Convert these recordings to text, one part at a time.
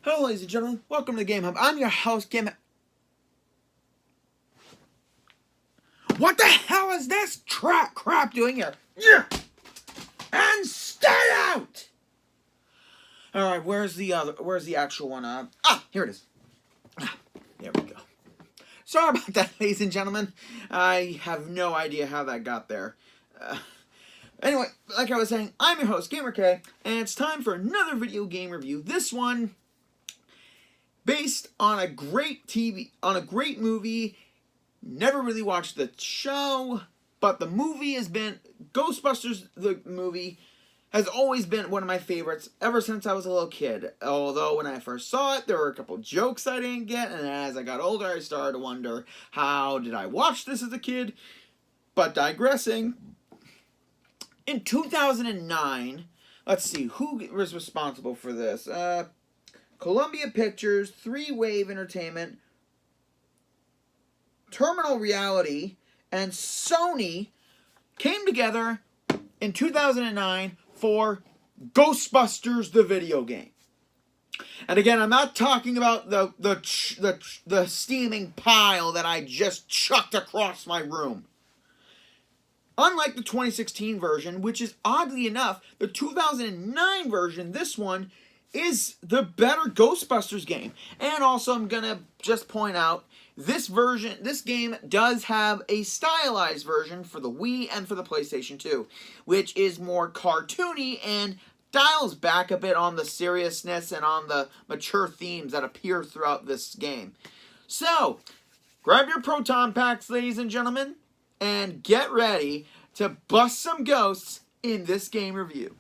Hello, ladies and gentlemen. Welcome to the Game Hub. I'm your host, What the hell is this crap doing here? Yeah! And stay out! Alright, where's the actual one? Here it is. There we go. Sorry about that, ladies and gentlemen. I have no idea how that got there. Anyway, like I was saying, I'm your host, GamerK, and it's time for another video game review. This one based on a great movie. Never really watched the show, but the movie has been Ghostbusters. The movie has always been one of my favorites ever since I was a little kid. Although when I first saw it, there were a couple jokes I didn't get, and as I got older, I started to wonder, how did I watch this as a kid? But digressing, in 2009, let's see, who was responsible for this? Columbia Pictures, Three Wave Entertainment, Terminal Reality, and Sony came together in 2009 for Ghostbusters, the video game. And again, I'm not talking about the steaming pile that I just chucked across my room. Unlike the 2016 version, which is oddly enough, the 2009 version, this one, is the better Ghostbusters game. And also, I'm gonna just point out, this game does have a stylized version for the Wii and for the PlayStation 2, which is more cartoony and dials back a bit on the seriousness and on the mature themes that appear throughout this game. So, grab your proton packs, ladies and gentlemen, and get ready to bust some ghosts in this game review.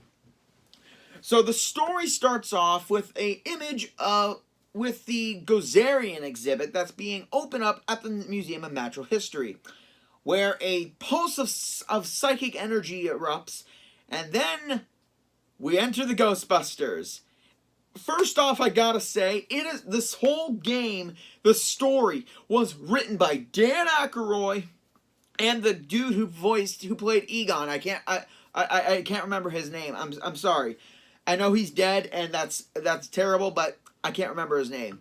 So the story starts off with an image with the Gozarian exhibit that's being opened up at the Museum of Natural History, where a pulse of psychic energy erupts, and then we enter the Ghostbusters. First off, I gotta say, this whole game, the story, was written by Dan Aykroyd and the dude who played Egon. I can't remember his name. I'm sorry. I know he's dead, and that's terrible, but I can't remember his name.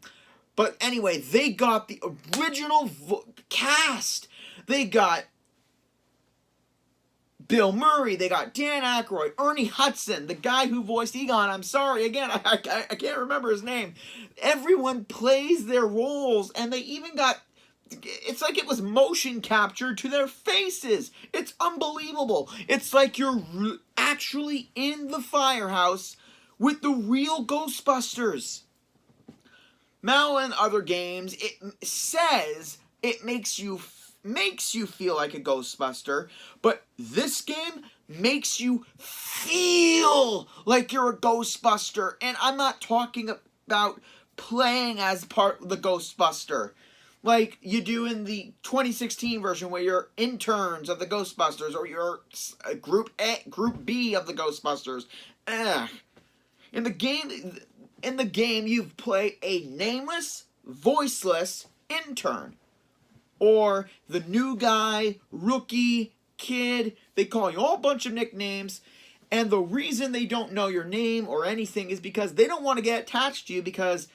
But anyway, they got the original cast. They got Bill Murray, they got Dan Aykroyd, Ernie Hudson, the guy who voiced Egon. I'm sorry, again, I can't remember his name. Everyone plays their roles, and they even got... It's like it was motion captured to their faces. It's unbelievable. It's like you're actually in the firehouse with the real Ghostbusters. Now in other games, it says it makes you feel like a Ghostbuster, but this game makes you feel like you're a Ghostbuster. And I'm not talking about playing as part of the Ghostbuster like you do in the 2016 version, where you're interns of the Ghostbusters, or you're Group B of the Ghostbusters. In the game, you play a nameless, voiceless intern, or the new guy, rookie, kid. They call you all a bunch of nicknames. And the reason they don't know your name or anything is because they don't want to get attached to you, because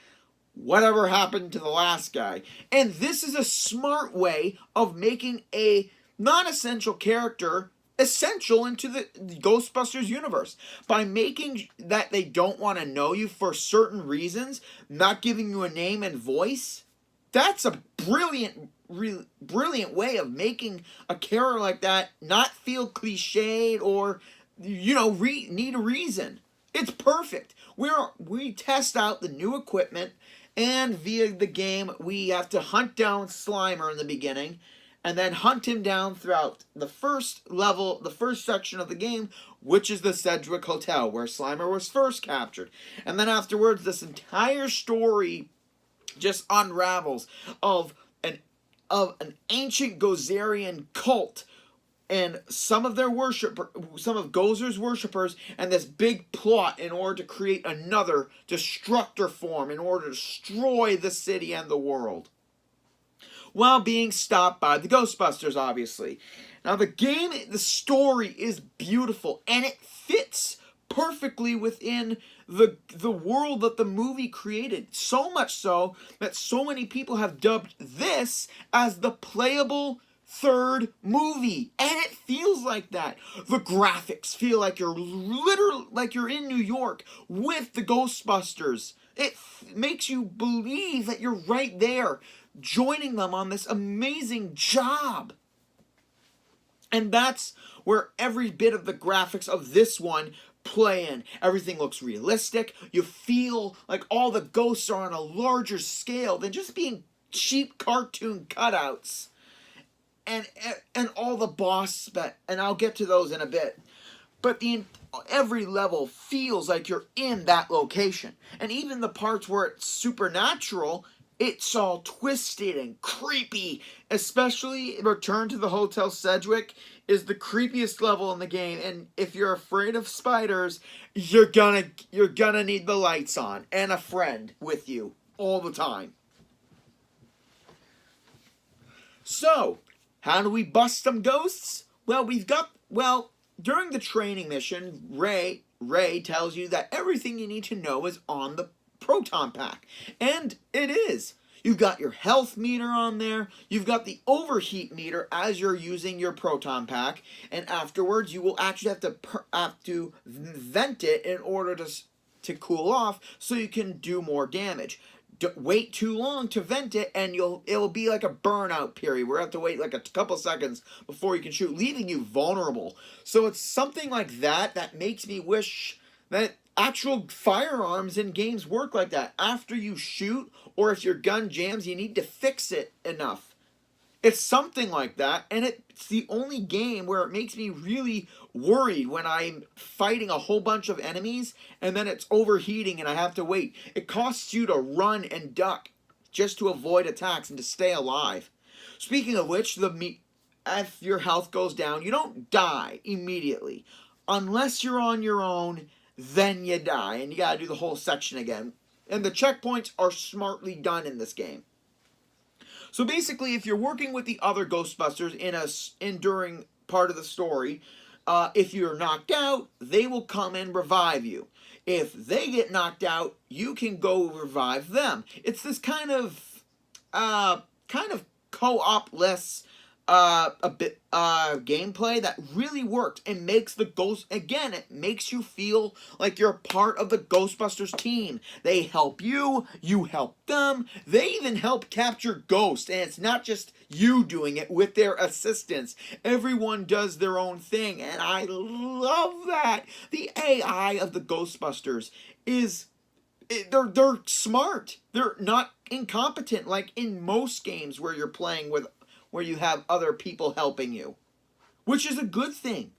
whatever happened to the last guy. And this is a smart way of making a non-essential character essential into the Ghostbusters universe. By making that they don't want to know you for certain reasons, not giving you a name and voice, that's a brilliant way of making a character like that not feel cliched or, need a reason. It's perfect. We test out the new equipment, and via the game, we have to hunt down Slimer in the beginning, and then hunt him down throughout the first level, the first section of the game, which is the Sedgwick Hotel, where Slimer was first captured. And then afterwards, this entire story just unravels of an ancient Gozarian cult, and some of Gozer's worshippers, and this big plot in order to create another destructor form in order to destroy the city and the world, while being stopped by the Ghostbusters, obviously. Now the story is beautiful, and it fits perfectly within the world that the movie created. So much so that so many people have dubbed this as the playable third movie, and it feels like that. The graphics feel like you're literally like you're in New York with the Ghostbusters. It makes you believe that you're right there joining them on this amazing job. And that's where every bit of the graphics of this one play in. Everything looks realistic. You feel like all the ghosts are on a larger scale than just being cheap cartoon cutouts. And all the boss, and I'll get to those in a bit. But every level feels like you're in that location. And even the parts where it's supernatural, it's all twisted and creepy. Especially Return to the Hotel Sedgwick is the creepiest level in the game. And if you're afraid of spiders, you're gonna need the lights on and a friend with you all the time. So, how do we bust some ghosts? Well, during the training mission, Ray tells you that everything you need to know is on the proton pack. And it is. You've got your health meter on there. You've got the overheat meter as you're using your proton pack. And afterwards, you will actually have to vent it in order to cool off so you can do more damage. Wait too long to vent it, and it'll be like a burnout period where you have to wait like a couple seconds before you can shoot, leaving you vulnerable. So it's something like that makes me wish that actual firearms in games work like that. After you shoot, or if your gun jams, you need to fix it enough. It's something like that, and it's the only game where it makes me really worried when I'm fighting a whole bunch of enemies and then it's overheating and I have to wait. It costs you to run and duck just to avoid attacks and to stay alive. Speaking of which, if your health goes down, you don't die immediately. Unless you're on your own, then you die, and you gotta do the whole section again. And the checkpoints are smartly done in this game. So basically, if you're working with the other Ghostbusters during part of the story, if you're knocked out, they will come and revive you. If they get knocked out, you can go revive them. It's this kind of co-op-less gameplay that really worked and makes the it makes you feel like you're part of the Ghostbusters team. They help you, you help them, they even help capture ghosts, and it's not just you doing it with their assistance. Everyone does their own thing, and I love that. The AI of the Ghostbusters they're smart. They're not incompetent like in most games where you're playing where you have other people helping you, which is a good thing.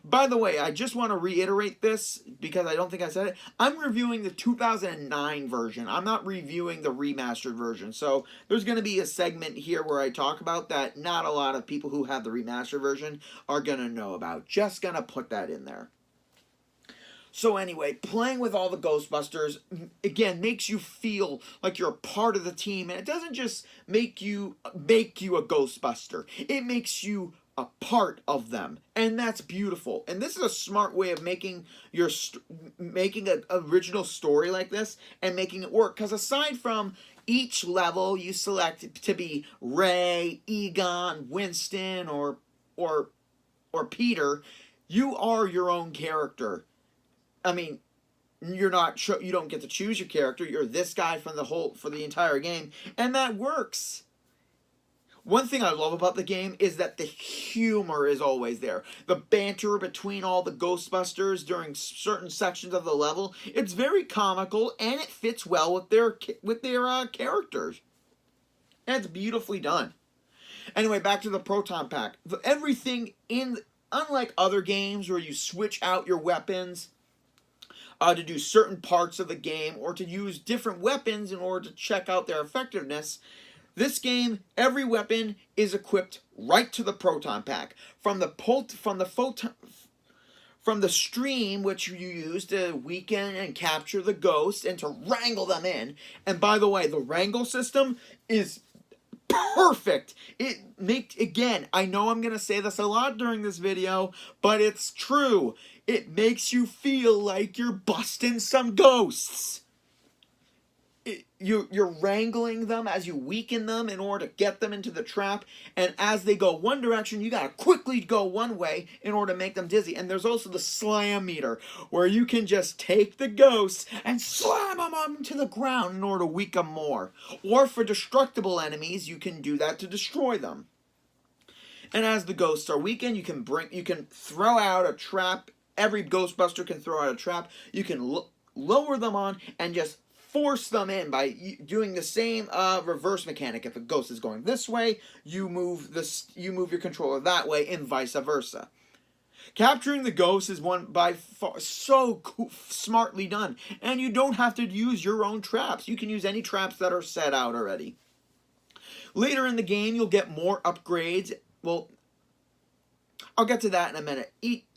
By the way, I just want to reiterate this because I don't think I said it. I'm reviewing the 2009 version. I'm not reviewing the remastered version. So there's going to be a segment here where I talk about that not a lot of people who have the remastered version are going to know about. Just going to put that in there. So anyway, playing with all the Ghostbusters, again, makes you feel like you're a part of the team. And it doesn't just make you a Ghostbuster. It makes you a part of them. And that's beautiful. And this is a smart way of making an original story like this and making it work. Because aside from each level you select to be Ray, Egon, Winston, or Peter, you are your own character. I mean, you don't get to choose your character. You're this guy for the entire game, and that works. One thing I love about the game is that the humor is always there. The banter between all the Ghostbusters during certain sections of the level, it's very comical and it fits well with their characters. And it's beautifully done. Anyway, back to the proton pack. Unlike other games where you switch out your weapons to do certain parts of the game or to use different weapons in order to check out their effectiveness, this game, every weapon is equipped right to the proton pack. From the stream which you use to weaken and capture the ghosts and to wrangle them in. And by the way, the wrangle system is perfect. Again, I know I'm going to say this a lot during this video, but it's true. It makes you feel like you're busting some ghosts. You're wrangling them as you weaken them in order to get them into the trap, and as they go one direction, you gotta quickly go one way in order to make them dizzy. And there's also the slam meter, where you can just take the ghosts and slam them onto the ground in order to weaken them more. Or for destructible enemies, you can do that to destroy them. And as the ghosts are weakened, you can throw out a trap. Every Ghostbuster can throw out a trap. You can lower them on and just force them in by doing the same reverse mechanic. If a ghost is going this way, you move your controller that way, and vice versa. Capturing the ghost is one by far so smartly done, and you don't have to use your own traps. You can use any traps that are set out already. Later in the game, you'll get more upgrades. Well, I'll get to that in a minute.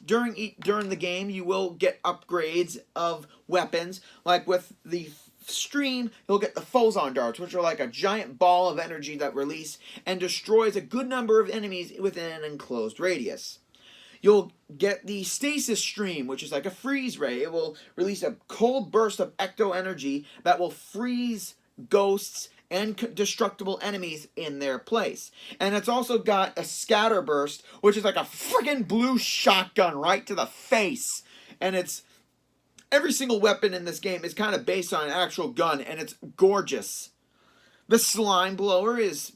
During the game, you will get upgrades of weapons. Like with the stream, you'll get the Phozon darts, which are like a giant ball of energy that release and destroys a good number of enemies within an enclosed radius. You'll get the stasis stream, which is like a freeze ray. It will release a cold burst of ecto energy that will freeze ghosts and destructible enemies in their place. And it's also got a scatter burst, which is like a friggin' blue shotgun right to the face. And it's every single weapon in this game is kind of based on an actual gun, and it's gorgeous. The slime blower is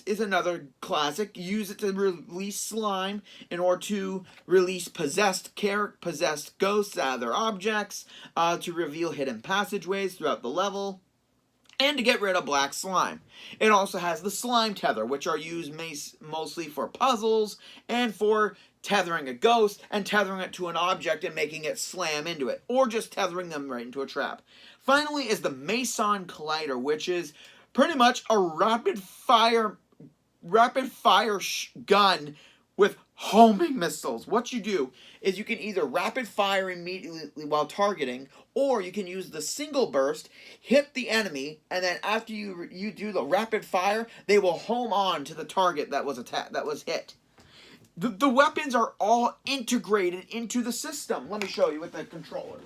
another classic. Use it to release slime in order to release possessed ghosts out of their objects, to reveal hidden passageways throughout the level, and to get rid of black slime. It also has the slime tether, which are used mostly for puzzles and for tethering a ghost and tethering it to an object and making it slam into it, or just tethering them right into a trap. Finally is the Meson Collider, which is pretty much a rapid fire gun with homing missiles. What you do is you can either rapid fire immediately while targeting, or you can use the single burst, hit the enemy, and then after you do the rapid fire, they will home on to the target that was hit. The weapons are all integrated into the system. Let me show you with the controller.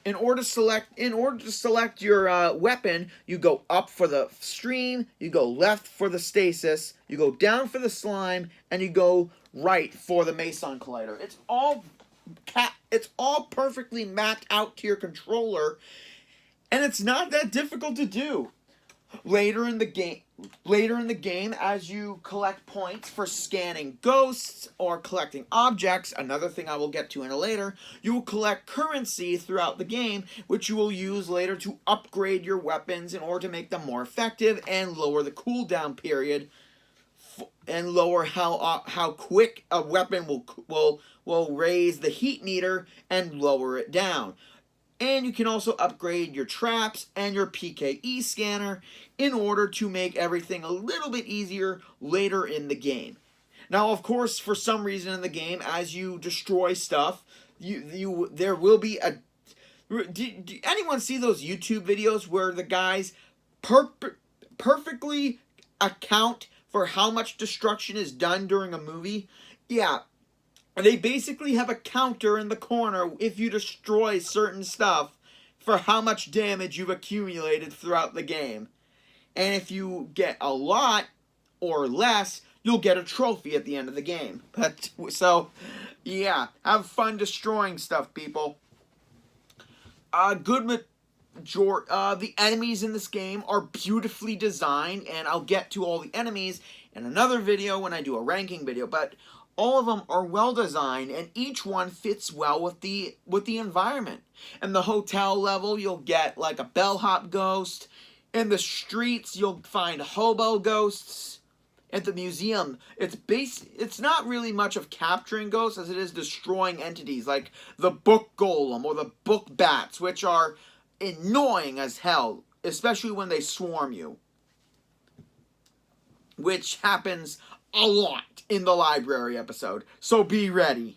In order to select your weapon, you go up for the stream, you go left for the stasis, you go down for the slime, and you go right for the Meson Collider. It's all perfectly mapped out to your controller, and it's not that difficult to do. Later in the game, as you collect points for scanning ghosts or collecting objects, another thing I will get to in a later, you will collect currency throughout the game, which you will use later to upgrade your weapons in order to make them more effective and lower the cooldown period, and lower how quick a weapon will raise the heat meter and lower it down. And you can also upgrade your traps and your PKE scanner in order to make everything a little bit easier later in the game. Now, of course, for some reason in the game, as you destroy stuff, there will be a... Do anyone see those YouTube videos where the guys perfectly account for how much destruction is done during a movie? Yeah. They basically have a counter in the corner if you destroy certain stuff for how much damage you've accumulated throughout the game. And if you get a lot or less, you'll get a trophy at the end of the game. So, yeah, have fun destroying stuff, people. The enemies in this game are beautifully designed, and I'll get to all the enemies in another video when I do a ranking video, but all of them are well designed, and each one fits well with the environment. In the hotel level, you'll get like a bellhop ghost. In the streets, you'll find hobo ghosts. At the museum, it's not really much of capturing ghosts as it is destroying entities like the book golem or the book bats, which are annoying as hell, especially when they swarm you, which happens a lot in the library episode, so be ready.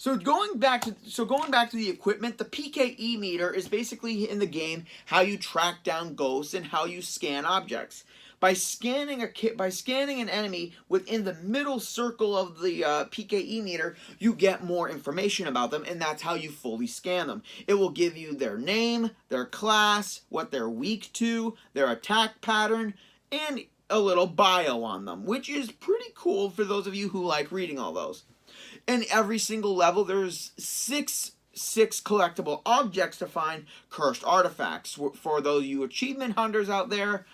So going back to the equipment, the PKE meter is basically in the game how you track down ghosts and how you scan objects. By scanning an enemy within the middle circle of the PKE meter, you get more information about them, and that's how you fully scan them. It will give you their name, their class, what they're weak to, their attack pattern, and a little bio on them, which is pretty cool for those of you who like reading all those. In every single level, there's six collectible objects to find, cursed artifacts. For those of you achievement hunters out there,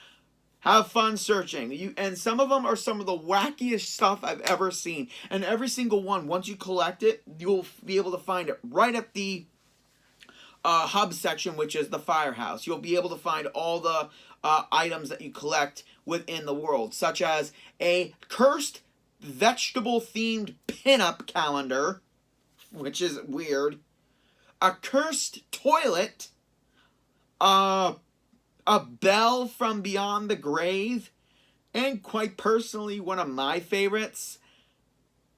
have fun searching. And some of them are some of the wackiest stuff I've ever seen. And every single one, once you collect it, you'll be able to find it right at the hub section, which is the firehouse. You'll be able to find all the items that you collect within the world, such as a cursed vegetable-themed pinup calendar, which is weird, a cursed toilet, a bell from beyond the grave, and quite personally, one of my favorites,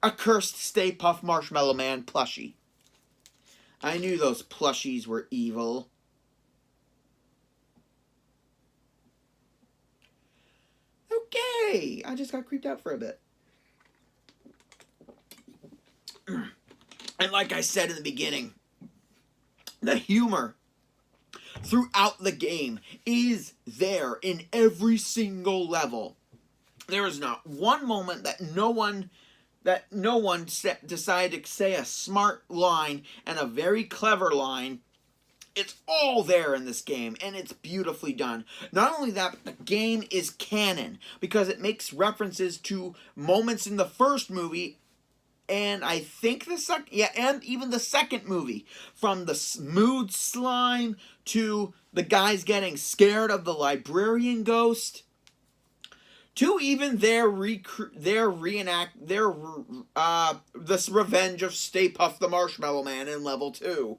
a cursed Stay Puft Marshmallow Man plushie. I knew those plushies were evil. Okay, I just got creeped out for a bit. And like I said in the beginning, the humor throughout the game is there in every single level. There is not one moment that no one decided to say a smart line and a very clever line. It's all there in this game, and it's beautifully done. Not only that, but the game is canon, because it makes references to moments in the first movie, and I think and even the second movie. From the mood slime, to the guys getting scared of the librarian ghost, to even this revenge of Stay Puft the Marshmallow Man in level 2.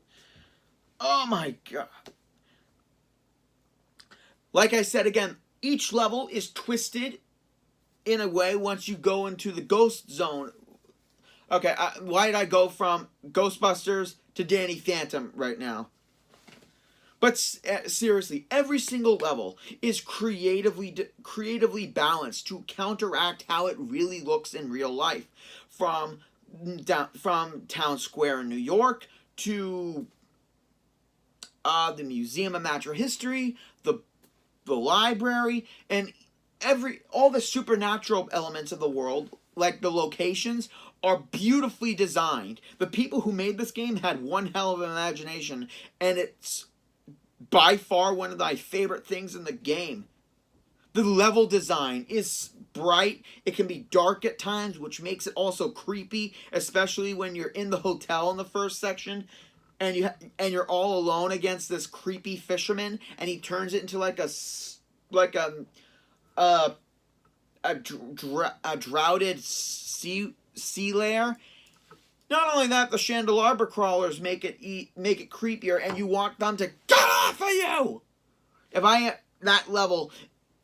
Oh my god. Like I said again, each level is twisted in a way once you go into the ghost zone. Okay, why did I go from Ghostbusters to Danny Phantom right now? But seriously, every single level is creatively balanced to counteract how it really looks in real life. From Town Square in New York to the Museum of Natural History, the library, and all the supernatural elements of the world, like the locations, are beautifully designed. The people who made this game had one hell of an imagination, and it's by far one of my favorite things in the game. The level design is bright. It can be dark at times, which makes it also creepy, especially when you're in the hotel in the first section, and you're all alone against this creepy fisherman, and he turns it into like a droughted sea layer. Not only that, the chandelabra crawlers make it creepier, and you want them to get off of you. That level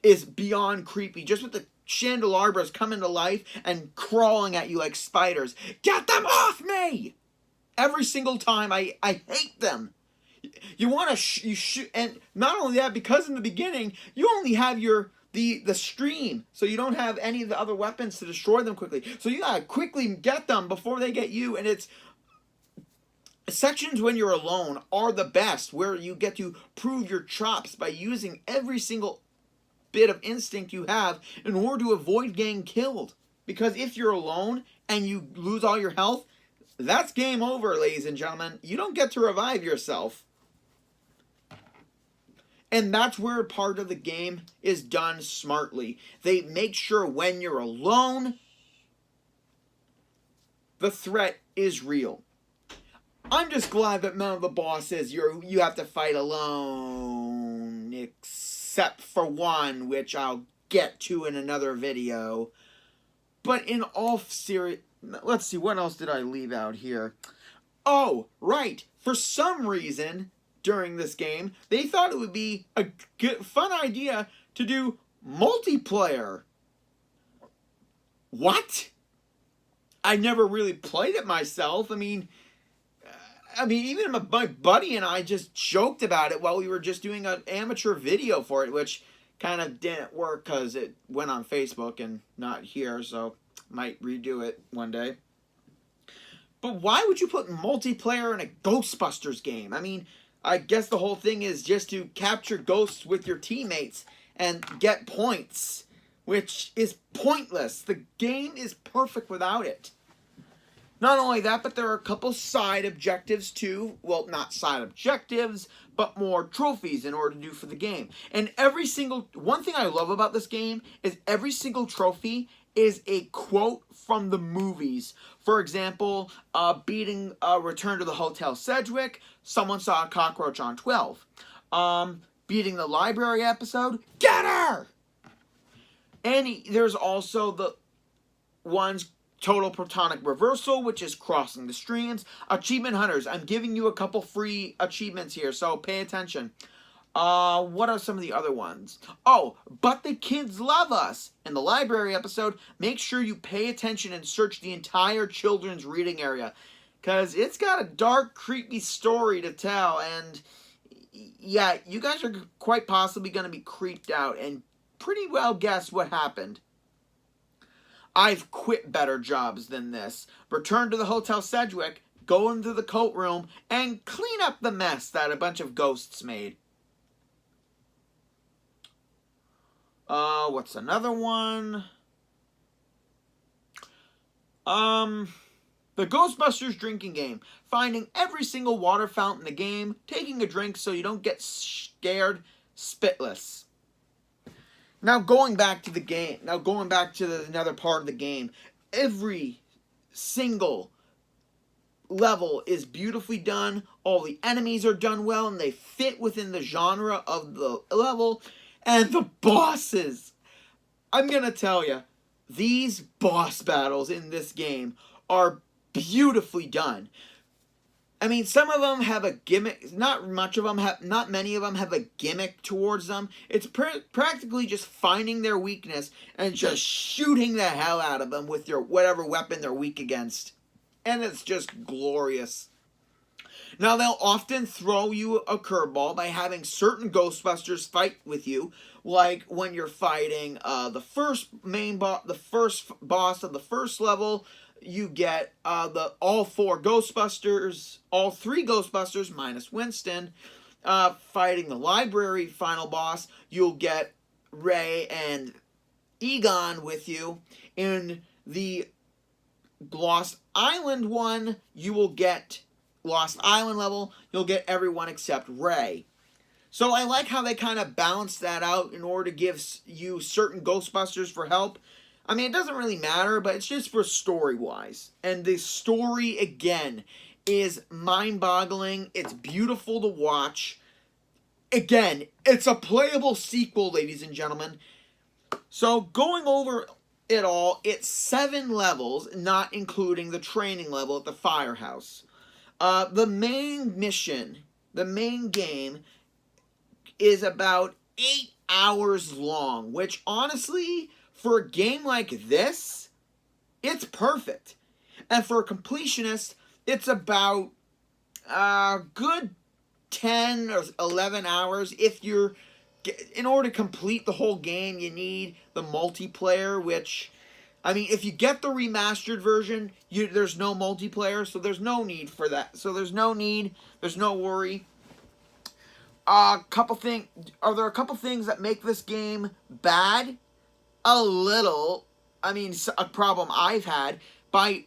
is beyond creepy, just with the chandelabras coming to life and crawling at you like spiders. Get them off me! Every single time, I hate them. You want to shoot, and not only that, because in the beginning you only have the stream, so you don't have any of the other weapons to destroy them quickly. So you gotta quickly get them before they get you, and it's sections when you're alone are the best, where you get to prove your chops by using every single bit of instinct you have in order to avoid getting killed. Because if you're alone and you lose all your health, that's game over, ladies and gentlemen. You don't get to revive yourself. And that's where part of the game is done smartly. They make sure when you're alone, the threat is real. I'm just glad that none of the bosses you have to fight alone, except for one, which I'll get to in another video. But in all serious, let's see, what else did I leave out here? Oh, right. For some reason, during this game, they thought it would be a fun idea to do multiplayer. What? I never really played it myself. I mean, I mean, even my buddy and I just joked about it while we were just doing an amateur video for it, which kind of didn't work because it went on Facebook and not here, so might redo it one day. But why would you put multiplayer in a Ghostbusters game? I mean, I guess the whole thing is just to capture ghosts with your teammates and get points, which is pointless. The game is perfect without it. Not only that, but there are a couple side objectives too. Well, not side objectives, but more trophies in order to do for the game. And one thing I love about this game is every single trophy is a quote from the movies. For example, beating Return to the Hotel Sedgwick, someone saw a cockroach on 12. Beating the library episode, get her! And there's also the ones Total Protonic Reversal, which is crossing the streams. Achievement Hunters. I'm giving you a couple free achievements here, so pay attention. What are some of the other ones? Oh, But the Kids Love Us. In the library episode, make sure you pay attention and search the entire children's reading area, because it's got a dark, creepy story to tell, and yeah, you guys are quite possibly going to be creeped out and pretty well guess what happened. I've quit better jobs than this. Return to the Hotel Sedgwick, go into the coat room, and clean up the mess that a bunch of ghosts made. What's another one? The Ghostbusters drinking game. Finding every single water fountain in the game, taking a drink so you don't get scared spitless. Now going back to the game, another part of the game, every single level is beautifully done. All the enemies are done well and they fit within the genre of the level. And the bosses, I'm going to tell you, these boss battles in this game are beautifully done. I mean, some of them have a gimmick. Not many of them have a gimmick towards them. It's practically just finding their weakness and just shooting the hell out of them with your whatever weapon they're weak against. And it's just glorious. Now, they'll often throw you a curveball by having certain Ghostbusters fight with you, like when you're fighting the first boss of the first level. You get all three Ghostbusters minus Winston fighting the library final boss. You'll get Ray and Egon with you. In the Lost Island one, you will get Lost Island level. You'll get everyone except Ray. So I like how they kind of balance that out in order to give you certain Ghostbusters for help. I mean, it doesn't really matter, but it's just for story-wise. And the story, again, is mind-boggling. It's beautiful to watch. Again, it's a playable sequel, ladies and gentlemen. So, going over it all, it's 7 levels, not including the training level at the firehouse. The main mission, the main game, is about 8 hours long, which, honestly, for a game like this, it's perfect. And for a completionist, it's about a good 10 or 11 hours. In order to complete the whole game, you need the multiplayer, which, I mean, if you get the remastered version, there's no multiplayer, so there's no need for that. So there's no worry. Are there a couple things that make this game bad? A little. I mean, a problem I've had by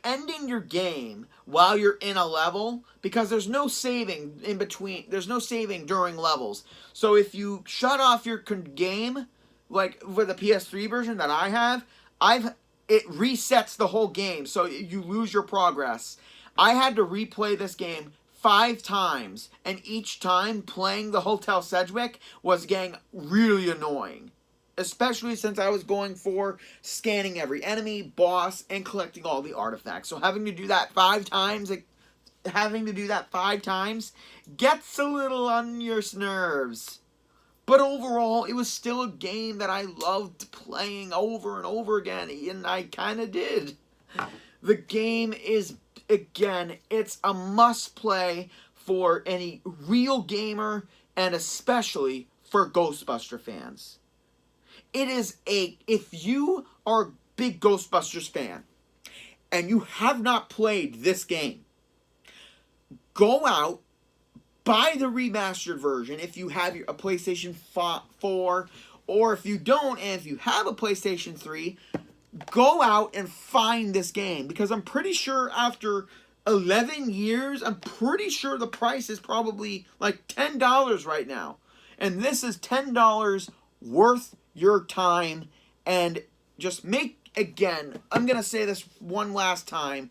ending your game while you're in a level, because there's no saving in between. There's no saving during levels. So if you shut off your game, like with the PS3 version that I have, it resets the whole game, so you lose your progress. I had to replay this game 5 times, and each time playing the Hotel Sedgwick was getting really annoying. Especially since I was going for scanning every enemy, boss, and collecting all the artifacts. So having to do that 5 times gets a little on your nerves. But overall, it was still a game that I loved playing over and over again, and I kind of did. The game is, again, it's a must-play for any real gamer and especially for Ghostbuster fans. It is if you are a big Ghostbusters fan and you have not played this game, go out, buy the remastered version if you have a PlayStation 4, or if you don't, and if you have a PlayStation 3, go out and find this game, because I'm pretty sure after 11 years, I'm pretty sure the price is probably like $10 right now. And this is $10 worth your time. And just again, I'm going to say this one last time.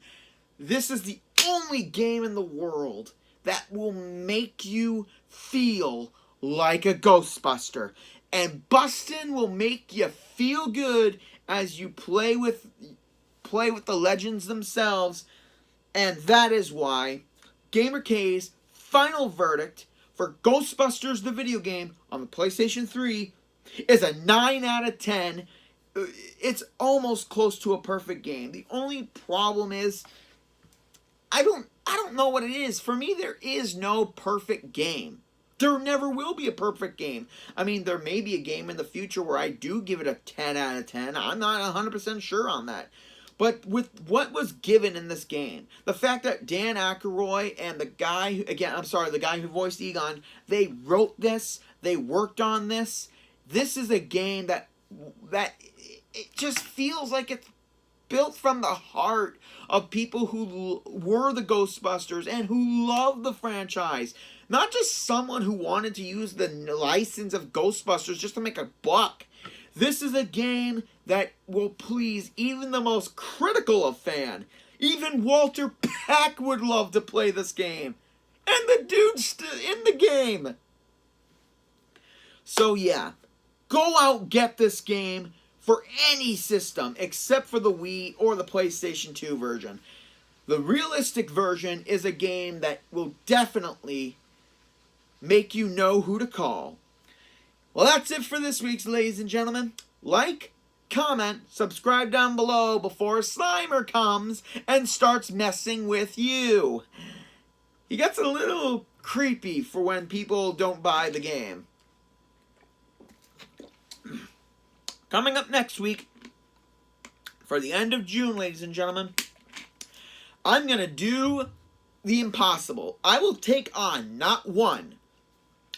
This is the only game in the world that will make you feel like a Ghostbuster. And Bustin will make you feel good as you play with the legends themselves. And that is why GamerK's final verdict for Ghostbusters the video game on the PlayStation 3 is a 9 out of 10. It's almost close to a perfect game. The only problem is I don't know what it is. For me, there is no perfect game. There never will be a perfect game. I mean, there may be a game in the future where I do give it a 10 out of 10. I'm not 100% sure on that. But with what was given in this game, the fact that Dan Aykroyd and the guy who voiced Egon, they wrote this, they worked on this. This is a game that it just feels like it's built from the heart of people who were the Ghostbusters and who love the franchise. Not just someone who wanted to use the license of Ghostbusters just to make a buck. This is a game that will please even the most critical of fan. Even Walter Peck would love to play this game. And the dude's in the game. So yeah, go out, get this game for any system except for the Wii or the PlayStation 2 version. The realistic version is a game that will definitely make you know who to call. Well, that's it for this week's, ladies and gentlemen. Like, comment, subscribe down below before Slimer comes and starts messing with you. He gets a little creepy for when people don't buy the game. Coming up next week, for the end of June, ladies and gentlemen, I'm going to do the impossible. I will take on not one.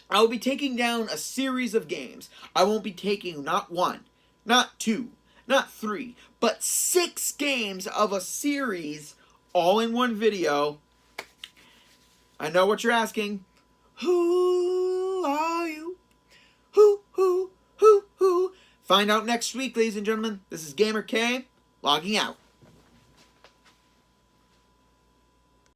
I will be taking down a series of games. I won't be taking not one, not two, not three, but 6 games of a series all in one video. I know what you're asking. Who are you? Who? Find out next week, ladies and gentlemen. This is GamerK, logging out.